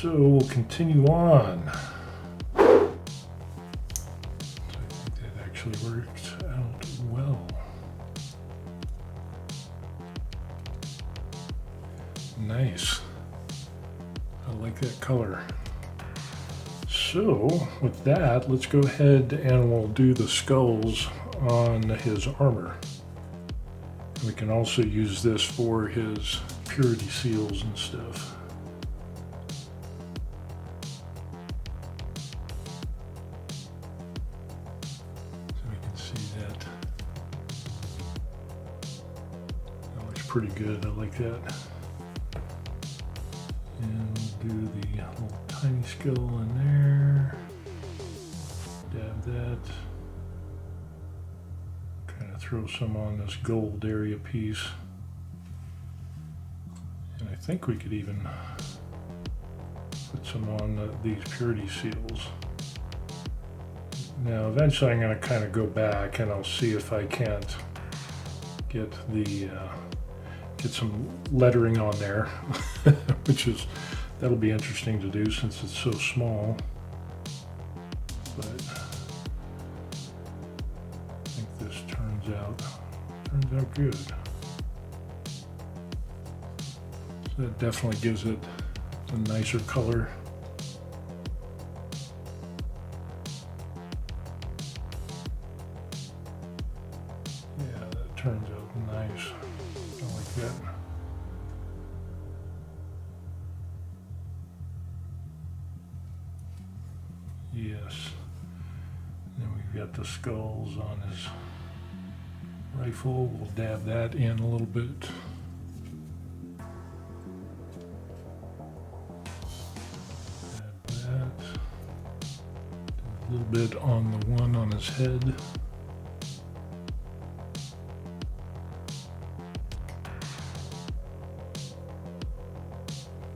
So we'll continue on. So I think that actually worked out well. Nice. I like that color. So with that, let's go ahead and we'll do the skulls on his armor. We can also use this for his purity seals and stuff. So we can see that. That looks pretty good. I like that. And we'll do the little tiny skull in there. Dab that. Kind of throw some on this gold area piece. And I think we could even put some on these purity seals. Now eventually I'm going to kind of go back and I'll see if I can't get the get some lettering on there, which that'll be interesting to do since it's so small. But I think this turns out good. So that definitely gives it a nicer color. Yeah, that turns out nice. I like that. Yes. Then we've got the skulls on his rifle. We'll dab that in a little bit. Dab that. Do a little bit on the one on his head.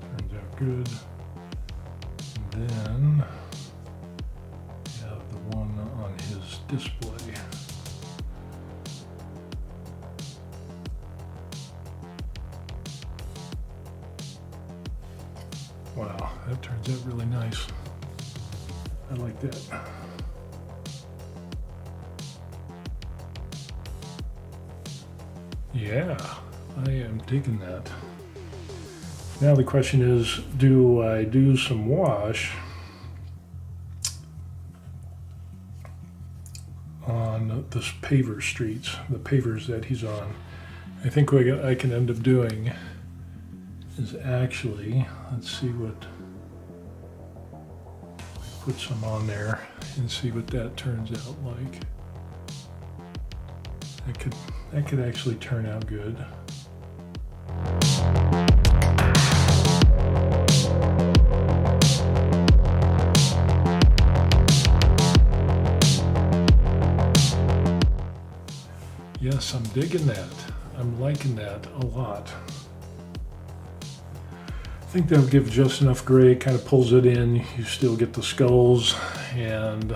Turns out good. And then we have the one on his display. Wow, that turns out really nice. I like that. Yeah, I am digging that. Now the question is, do I do some wash on this paver streets, the pavers that he's on? I think what I can end up doing is actually, let's see what, put some on there and see what that turns out like. That could actually turn out good. Yes, I'm digging that. I'm liking that a lot. I think that'll give just enough gray, kind of pulls it in. You still get the skulls, and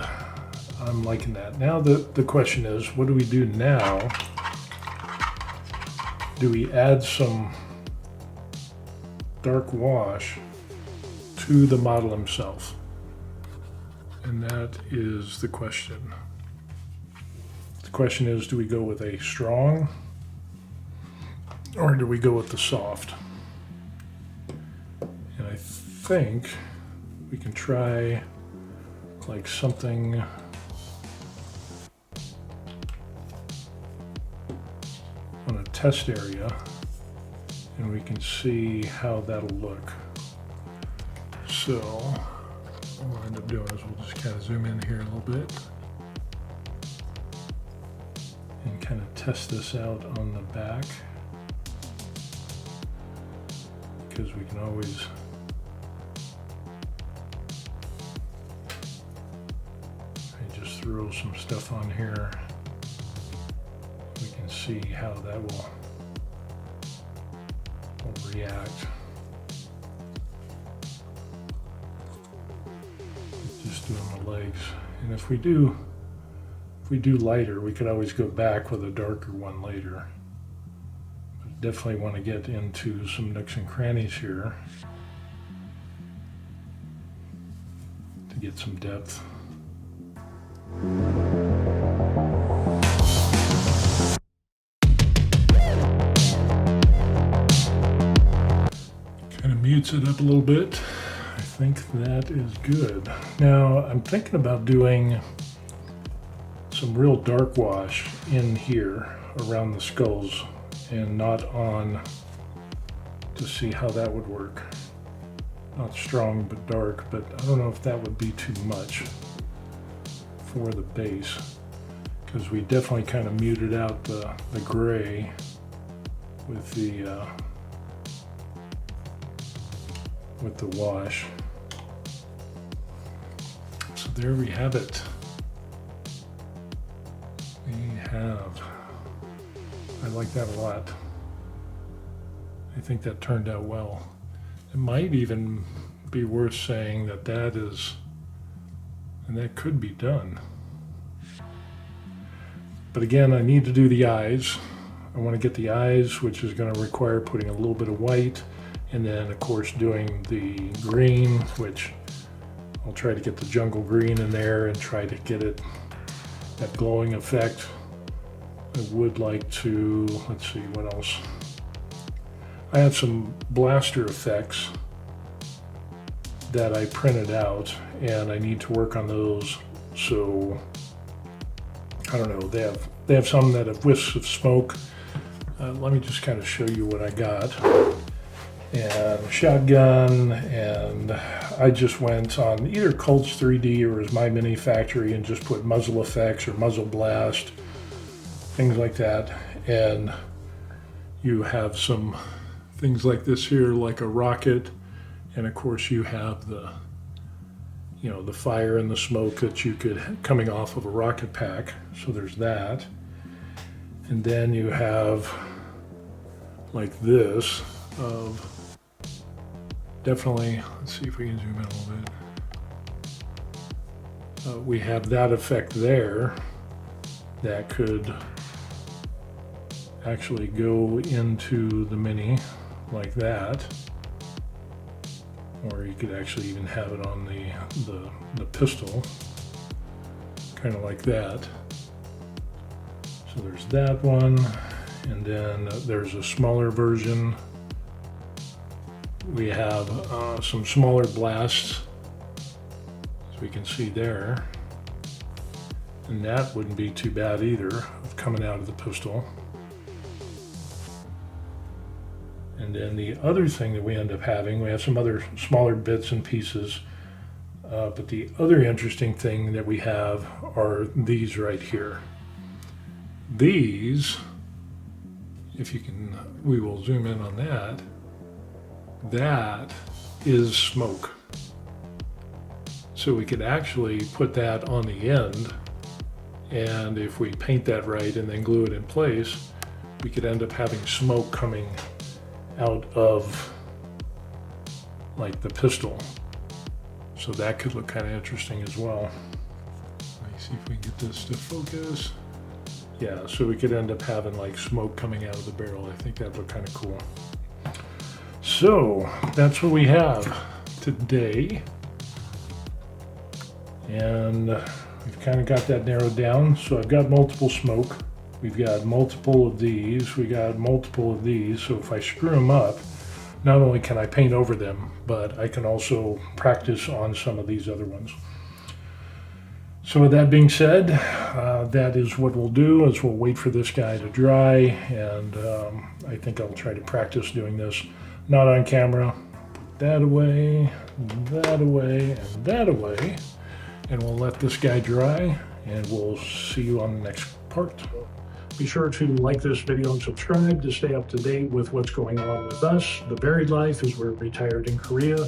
I'm liking that. Now the question is, what do we do now? Do we add some dark wash to the model himself? And that is the question. The question is, do we go with a strong or do we go with the soft? And I think we can try like something on a test area and we can see how that'll look. So what we'll end up doing is we'll just kind of zoom in here a little bit and kind of test this out on the back, because we can always just throw some stuff on here. We can see how that will react. Just doing the legs, and if we do lighter, we could always go back with a darker one later. But definitely want to get into some nooks and crannies here. get some depth. Kind of mutes it up a little bit. I think that is good. Now I'm thinking about doing some real dark wash in here around the skulls and not on, to see how that would work. Not strong but dark, but I don't know if that would be too much for the base, because we definitely kind of muted out the gray with the wash. So there we have it. I like that a lot. I think that turned out well. It might even be worth saying that that could be done. But again, I need to do the eyes. I want to get the eyes, which is going to require putting a little bit of white, and then of course doing the green, which I'll try to get the jungle green in there and try to get it that glowing effect. I would like to, let's see what else. I have some blaster effects that I printed out, and I need to work on those. So I don't know, they have some that have wisps of smoke. Let me just kind of show you what I got. And shotgun, and I just went on either Cults 3D or as My Mini Factory and just put muzzle effects or muzzle blast, things like that. And you have some things like this here, like a rocket, and of course you have the fire and the smoke that you could coming off of a rocket pack. So there's that. And then you have like this of definitely, let's see if we can zoom in a little bit. We have that effect there that could actually go into the Mini like that, or you could actually even have it on the pistol, kind of like that. So there's that one, and then there's a smaller version. We have some smaller blasts, as we can see there, and that wouldn't be too bad either, of coming out of the pistol. And then the other thing that we end up having, we have some other smaller bits and pieces, but the other interesting thing that we have are these right here. These, if you can, we will zoom in on that. That is smoke. So we could actually put that on the end, and if we paint that right and then glue it in place, we could end up having smoke coming out of like the pistol. So that could look kind of interesting as well. Let me see if we can get this to focus. Yeah, so we could end up having like smoke coming out of the barrel. I think that'd look kind of cool. So that's what we have today. And we've kind of got that narrowed down. So I've got multiple smoke. We've got multiple of these. We got multiple of these. So if I screw them up, not only can I paint over them, but I can also practice on some of these other ones. So with that being said, that is what we'll do, is we'll wait for this guy to dry, and I think I'll try to practice doing this, not on camera. Put that away, that away, and that away, and we'll let this guy dry, and we'll see you on the next part. Be sure to like this video and subscribe to stay up to date with what's going on with us, The Buried Life, as we're retired in Korea.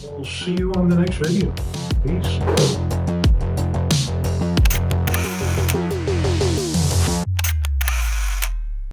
We'll see you on the next video. Peace.